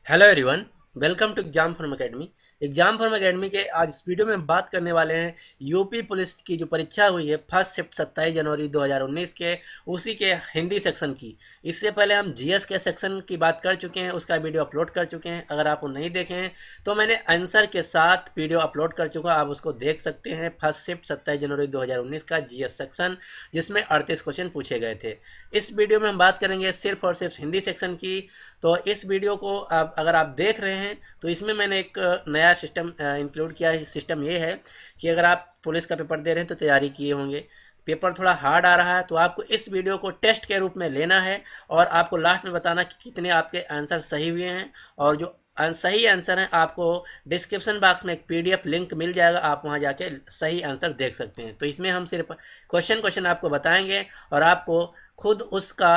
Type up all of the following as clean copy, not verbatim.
Hello everyone. Welcome to Exam Form Academy. Exam Form Academy के आज इस video में बात करने वाले हैं यूपी पुलिस की जो परीक्षा हुई है फर्स्ट शिफ्ट 27 जनवरी 2019 के उसी के हिंदी सेक्शन की। इससे पहले हम जीएस के सेक्शन की बात कर चुके हैं, उसका वीडियो अपलोड कर चुके हैं। अगर आप वो नहीं देखे हैं तो मैंने आंसर के साथ वीडियो अपलोड कर चुका, आप उसको देख सकते हैं। फर्स्ट शिफ्ट 27 जनवरी 2019 का जीएस सेक्शन, जिसमें 38 क्वेश्चन पूछे गए थे। इस वीडियो में हम बात करेंगे सिर्फ और सिर्फ हिंदी सेक्शन की। तो इस वीडियो को अगर आप देख रहे हैं तो इसमें मैंने एक नया सिस्टम इंक्लूड किया है। सिस्टम ये है कि अगर आप पुलिस का पेपर दे रहे हैं तो तैयारी किए होंगे, पेपर थोड़ा हार्ड आ रहा है, तो आपको इस वीडियो को टेस्ट के रूप में लेना है और आपको लास्ट में बताना कि कितने आपके आंसर सही हुए हैं। और जो सही आंसर है आपको डिस्क्रिप्शन बॉक्स में एक पीडीएफ लिंक मिल जाएगा, आप वहां जाके सही आंसर देख सकते हैं। तो इसमें हम सिर्फ क्वेश्चन क्वेश्चन आपको बताएंगे और आपको खुद उसका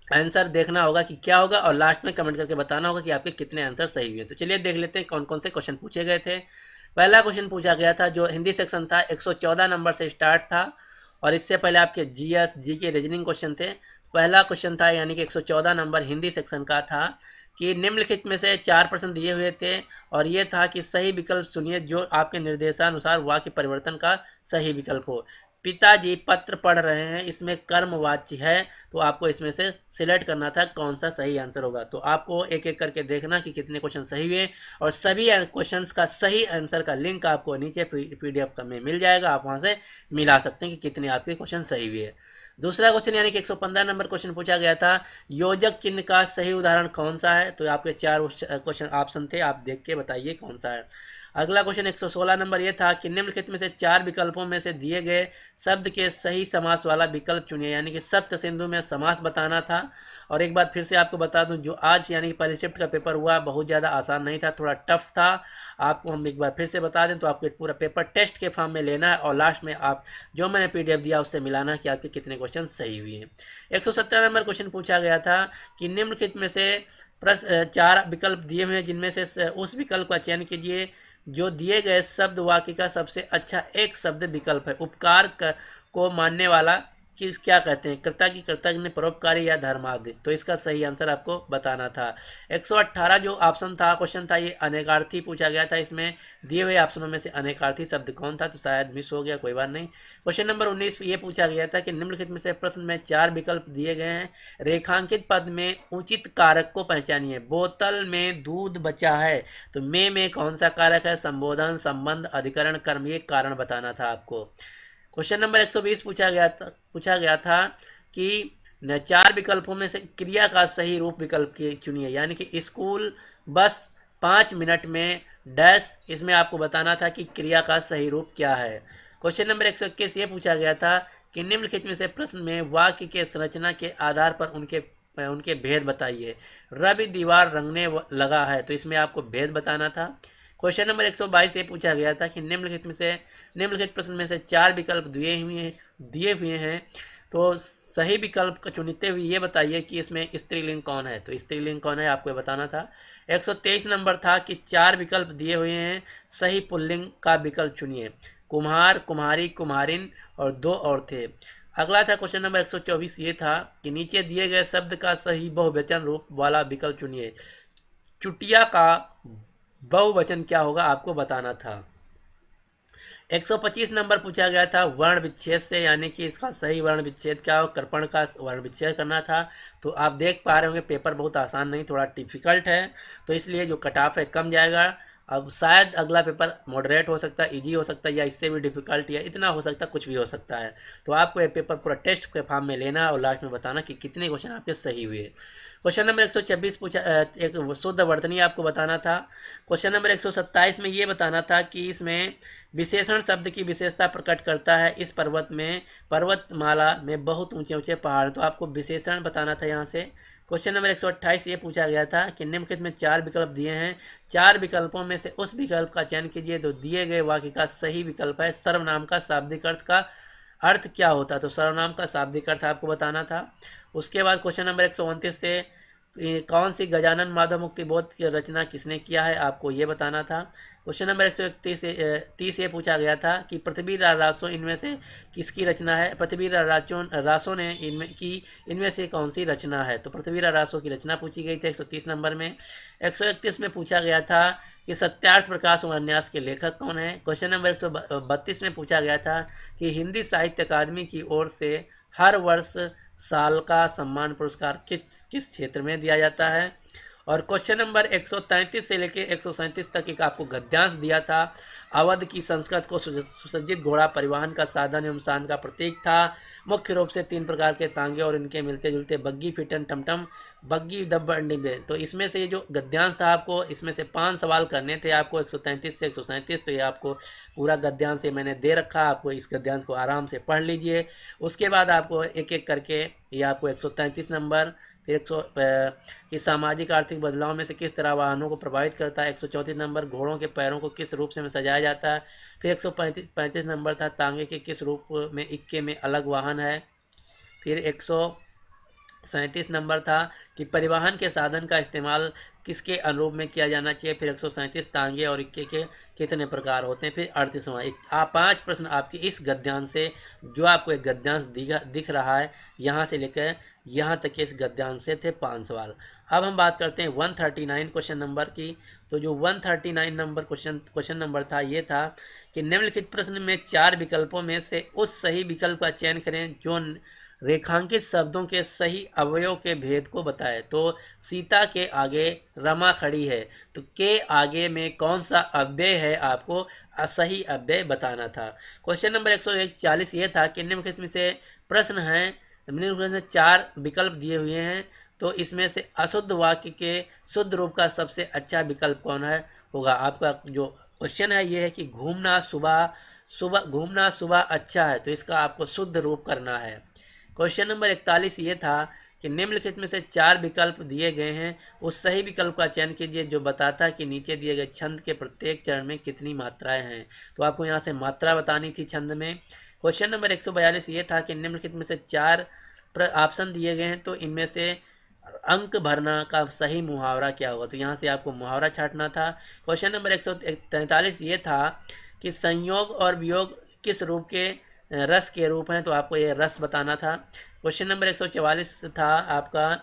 आंसर देखना होगा कि क्या होगा और लास्ट में कमेंट करके बताना होगा कि आपके कितने आंसर सही हुए। तो चलिए देख लेते हैं कौन कौन से क्वेश्चन पूछे गए थे। पहला क्वेश्चन पूछा गया था जो हिंदी सेक्शन था, 114 नंबर से स्टार्ट था और इससे पहले आपके जीएस जी के रीजनिंग क्वेश्चन थे। पहला क्वेश्चन था यानी कि 114 नंबर हिंदी सेक्शन का था कि निम्नलिखित में से 4% दिए हुए थे और ये था कि सही विकल्प चुनिए जो आपके निर्देशानुसार वाक्य परिवर्तन का सही विकल्प हो। पिताजी पत्र पढ़ रहे हैं, इसमें कर्मवाच्य है, तो आपको इसमें से सिलेक्ट करना था कौन सा सही आंसर होगा। तो आपको एक एक करके देखना कि कितने क्वेश्चन सही हुए और सभी क्वेश्चंस का सही आंसर का लिंक आपको नीचे पीडीएफ में मिल जाएगा, आप वहां से मिला सकते हैं कि कितने आपके क्वेश्चन सही हुए। दूसरा क्वेश्चन यानी कि 115 नंबर क्वेश्चन पूछा गया था, योजक चिन्ह का सही उदाहरण कौन सा है। तो आपके 4 क्वेश्चन ऑप्शन थे, आप देख के बताइए कौन सा है। अगला क्वेश्चन 116 नंबर ये था कि निम्नलिखित में से 4 विकल्पों में से दिए गए शब्द के सही समास वाला विकल्प चुनिए, यानी कि सप्त सिंधु में समास बताना था। और एक बार फिर से आपको बता दूं, जो आज यानी कि पहली शिफ्ट का पेपर हुआ बहुत ज़्यादा आसान नहीं था, थोड़ा टफ था। आपको हम एक बार फिर से बता दें तो आपको पूरा पेपर टेस्ट के फॉर्म में लेना है और लास्ट में आप जो मैंने पीडीएफ दिया उससे मिलाना है कि आपके कितने क्वेश्चन सही हुए हैं। 117 नंबर क्वेश्चन पूछा गया था कि निम्नलिखित में से प्रश्न 4 विकल्प दिए हुए हैं जिनमें से उस विकल्प का चयन कीजिए जो दिए गए शब्द वाक्य का सबसे अच्छा एक शब्द विकल्प है। उपकार को मानने वाला किस क्या कहते हैं, कृतज्ञ, कृतज्ञ, परोपकारी या धर्मादि। तो इसका सही आंसर आपको बताना था। 118 जो ऑप्शन था क्वेश्चन था ये अनेकार्थी पूछा गया था, इसमें दिए हुए ऑप्शनों में से अनेकार्थी शब्द कौन था, तो शायद मिस हो गया, कोई बात नहीं। क्वेश्चन नंबर 19 ये पूछा गया था कि निम्नलिखित में से प्रश्न में 4 विकल्प दिए गए हैं, रेखांकित पद में उचित कारक को पहचानिए। बोतल में दूध बचा है, तो में कौन सा कारक है, संबोधन, संबंध, अधिकरण, कर्म, ये कारण बताना था आपको। क्वेश्चन नंबर 120 पूछा गया था कि 4 विकल्पों में से क्रिया का सही रूप विकल्प की चुनिए, यानी कि स्कूल बस 5 मिनट में डैश, इसमें आपको बताना था कि क्रिया का सही रूप क्या है। क्वेश्चन नंबर 121 ये पूछा गया था कि निम्नलिखित में से प्रश्न में वाक्य के संरचना के आधार पर उनके उनके भेद बताइए। रवि दीवार रंगने लगा है, तो इसमें आपको भेद बताना था। क्वेश्चन नंबर 122 ये पूछा गया था कि निम्नलिखित प्रश्न में से 4 विकल्प दिए हुए हैं, तो सही विकल्प का चुनते हुए ये बताइए कि इसमें स्त्रीलिंग कौन है। तो स्त्रीलिंग कौन है आपको बताना था। 123 नंबर था कि 4 विकल्प दिए हुए हैं, सही पुल्लिंग का विकल्प चुनिए। कुम्हार, कुम्हारी, कुम्हारिन और 2 और थे। अगला था क्वेश्चन नंबर 124 ये था कि नीचे दिए गए शब्द का सही बहुवचन रूप वाला विकल्प चुनिए। चुटिया का बहुवचन क्या होगा आपको बताना था। 125 नंबर पूछा गया था वर्ण विच्छेद से, यानी कि इसका सही वर्ण विच्छेद क्या हो, कृपण का वर्ण विच्छेद करना था। तो आप देख पा रहे होंगे पेपर बहुत आसान नहीं, थोड़ा डिफिकल्ट है, तो इसलिए जो कट ऑफ है कम जाएगा। अब शायद अगला पेपर मॉडरेट हो सकता है, इजी हो सकता है, या इससे भी डिफिकल्ट, या इतना हो सकता है, कुछ भी हो सकता है। तो आपको ये पेपर पूरा टेस्ट के फॉर्म में लेना और लास्ट में बताना कि कितने क्वेश्चन आपके सही हुए। क्वेश्चन नंबर 126 पूछा एक शुद्ध वर्तनी आपको बताना था। क्वेश्चन नंबर 127 में ये बताना था कि इसमें विशेषण शब्द की विशेषता प्रकट करता है। इस पर्वतमाला में बहुत ऊंचे ऊंचे पहाड़, तो आपको विशेषण बताना था यहाँ से। क्वेश्चन नंबर 128 ये पूछा गया था कि निम्नलिखित में 4 विकल्प दिए हैं, 4 विकल्पों में से उस विकल्प का चयन कीजिए तो दिए गए वाक्य का सही विकल्प है। सर्वनाम का शाब्दिक अर्थ का अर्थ क्या होता है, तो सर्वनाम का शाब्दिक अर्थ आपको बताना था। उसके बाद क्वेश्चन नंबर 129 से कौन सी गजानन माधव मुक्ति बोध की रचना किसने किया है, आपको ये बताना था। क्वेश्चन नंबर 131 ये पूछा गया था कि पृथ्वीराज रासो इनमें से किसकी रचना है। पृथ्वीराज रासो ने इनमें से कौन सी रचना है, तो पृथ्वीराज रासो की रचना पूछी गई थी 130 नंबर में। 131 में पूछा गया था कि सत्यार्थ प्रकाश उपन्यास के लेखक कौन है। क्वेश्चन नंबर 132 में पूछा गया था कि हिंदी साहित्य अकादमी की ओर से हर वर्ष साल का सम्मान पुरस्कार किस क्षेत्र में दिया जाता है। और क्वेश्चन नंबर 133 से लेकर 137 तक एक आपको गद्यांश दिया था। अवध की संस्कृत को सुसज्जित घोड़ा परिवहन का साधन एवं शान का प्रतीक था। मुख्य रूप से 3 प्रकार के तांगे और इनके मिलते जुलते बग्गी, फिटन, टमटम, बग्गी, दब्बड़, डिब्बे। तो इसमें से ये जो गद्यांश था आपको इसमें से 5 सवाल करने थे आपको 133 से 137। तो ये आपको पूरा गद्यांश ये मैंने दे रखा, आपको इस गद्यांश को आराम से पढ़ लीजिए। उसके बाद आपको एक एक करके ये आपको 133 नंबर, फिर 100 कि सामाजिक आर्थिक बदलाव में से किस तरह वाहनों को प्रभावित करता है। 134 नंबर, घोड़ों के पैरों को किस रूप से सजाया जाता है। फिर 135 नंबर था, तांगे के किस रूप में इक्के में अलग वाहन है। फिर 137 नंबर था कि परिवहन के साधन का इस्तेमाल किसके अनुरूप में किया जाना चाहिए। फिर 137 तांगे और इक्के के कितने प्रकार होते हैं। फिर 38वां 5 प्रश्न आपकी इस गद्यांश से, जो आपको एक गद्यांश दिख रहा है यहाँ से लेकर यहाँ तक के इस गद्यांश से थे 5 सवाल। अब हम बात करते हैं 139 क्वेश्चन नंबर की। तो जो 139 नंबर क्वेश्चन नंबर था ये था कि निम्नलिखित प्रश्न में 4 विकल्पों में से उस सही विकल्प का चयन करें जो रेखांकित शब्दों के सही अवयव के भेद को बताए। तो सीता के आगे रमा खड़ी है, तो के आगे में कौन सा अव्यय है, आपको असही अव्यय बताना था। क्वेश्चन नंबर 141 ये था कि निम्नलिखित में से प्रश्न है, निम्नलिखित में 4 विकल्प दिए हुए हैं, तो इसमें से अशुद्ध वाक्य के शुद्ध रूप का सबसे अच्छा विकल्प कौन है होगा। आपका जो क्वेश्चन है ये है कि घूमना सुबह अच्छा है, तो इसका आपको शुद्ध रूप करना है। क्वेश्चन नंबर 41 ये था कि निम्नलिखित में से 4 विकल्प दिए गए हैं, उस सही विकल्प का चयन कीजिए जो बताता है कि नीचे दिए गए छंद के प्रत्येक चरण में कितनी मात्राएं हैं। तो आपको यहाँ से मात्रा बतानी थी छंद में। क्वेश्चन नंबर 142 ये था कि निम्नलिखित में से 4 ऑप्शन दिए गए हैं, तो इनमें से अंक भरना का सही मुहावरा क्या होगा, तो यहाँ से आपको मुहावरा छांटना था। क्वेश्चन नंबर 143 ये था कि संयोग और वियोग किस रूप के रस के रूप हैं, तो आपको ये रस बताना था। क्वेश्चन नंबर 144 था आपका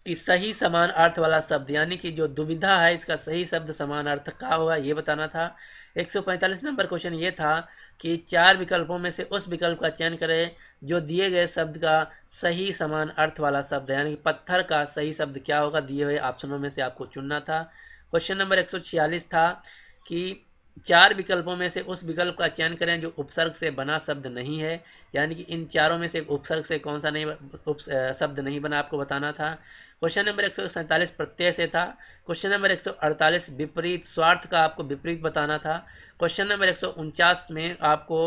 कि सही समान अर्थ वाला शब्द, यानी कि जो दुविधा है इसका सही शब्द समान अर्थ का होगा, ये बताना था। 145 नंबर क्वेश्चन ये था कि 4 विकल्पों में से उस विकल्प का चयन करें जो दिए गए शब्द का सही समान अर्थ वाला शब्द है, यानी कि पत्थर का सही शब्द क्या होगा, दिए हुए ऑप्शनों में से आपको चुनना था। क्वेश्चन नंबर 146 था कि 4 विकल्पों में से उस विकल्प का चयन करें जो उपसर्ग से बना शब्द नहीं है, यानी कि इन चारों में से उपसर्ग से कौन सा शब्द नहीं बना, आपको बताना था। क्वेश्चन नंबर 147 प्रत्यय से था। क्वेश्चन नंबर 148 विपरीत स्वार्थ का आपको विपरीत बताना था। क्वेश्चन नंबर 149 में आपको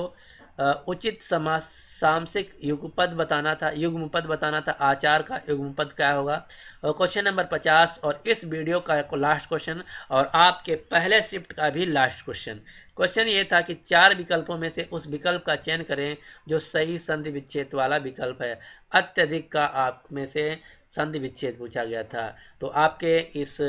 उचित सामसिक युगपद बताना था, आचार का युग्मपद क्या होगा। और क्वेश्चन नंबर 50 और इस वीडियो का लास्ट क्वेश्चन और आपके पहले शिफ्ट का भी लास्ट क्वेश्चन ये था कि 4 विकल्पों में से उस विकल्प का चयन करें जो सही संधि विच्छेद वाला विकल्प है। अत्यधिक का आप में से संधि विच्छेद पूछा गया था। तो आपके इस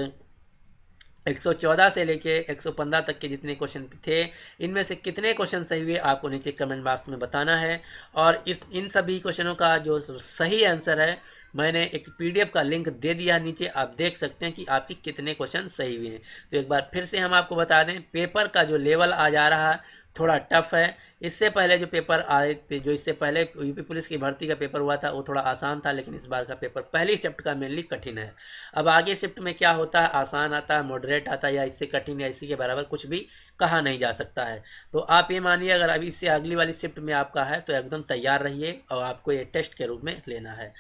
114 से लेके 115 तक के जितने क्वेश्चन थे, इनमें से कितने क्वेश्चन सही हुए आपको नीचे कमेंट बॉक्स में बताना है। और इन सभी क्वेश्चनों का जो सही आंसर है मैंने एक पीडीएफ का लिंक दे दिया नीचे, आप देख सकते हैं कि आपके कितने क्वेश्चन सही हुए हैं। तो एक बार फिर से हम आपको बता दें, पेपर का जो लेवल आ जा रहा है थोड़ा टफ है। इससे पहले जो पेपर आए, जो इससे पहले यूपी पुलिस की भर्ती का पेपर हुआ था वो थोड़ा आसान था, लेकिन इस बार का पेपर पहली शिफ्ट का मेनली कठिन है। अब आगे शिफ्ट में क्या होता है, आसान आता है, मॉडरेट आता है, या इससे कठिन या इसी के बराबर, कुछ भी कहा नहीं जा सकता है। तो आप ये मानिए अगर अभी इससे अगली वाली शिफ्ट में आपका है तो एकदम तैयार रहिए और आपको ये टेस्ट के रूप में लेना है।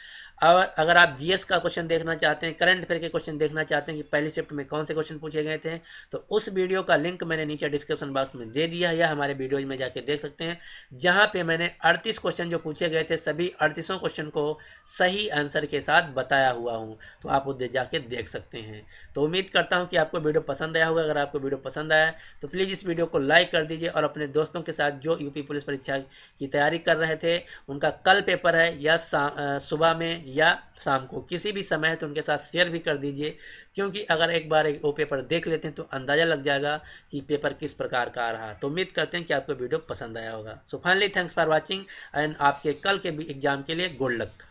और अगर आप जीएस का क्वेश्चन देखना चाहते हैं, करंट अफेयर के क्वेश्चन देखना चाहते हैं कि पहली शिफ्ट में कौन से क्वेश्चन पूछे गए थे, तो उस वीडियो का लिंक मैंने नीचे डिस्क्रिप्शन बॉक्स में दे दिया है, या हमारे हमारे वीडियोज में जाके देख सकते हैं, जहाँ पे मैंने 38 क्वेश्चन जो पूछे गए थे सभी 38 क्वेश्चन को सही आंसर के साथ बताया हुआ हूँ, तो आप उधर जाके देख सकते हैं। तो उम्मीद करता हूँ कि आपको वीडियो पसंद आया होगा। अगर आपको वीडियो पसंद आया तो प्लीज़ इस वीडियो को लाइक कर दीजिए और अपने दोस्तों के साथ जो यूपी पुलिस परीक्षा की तैयारी कर रहे थे, उनका कल पेपर है या सुबह में या शाम को किसी भी समय है, तो उनके साथ शेयर भी कर दीजिए, क्योंकि अगर एक बार वो पेपर देख लेते हैं तो अंदाज़ा लग जाएगा कि पेपर किस प्रकार का आ रहा। तो उम्मीद करते हैं कि आपको वीडियो पसंद आया होगा। So finally thanks for watching and आपके कल के एग्जाम के लिए गुड लक।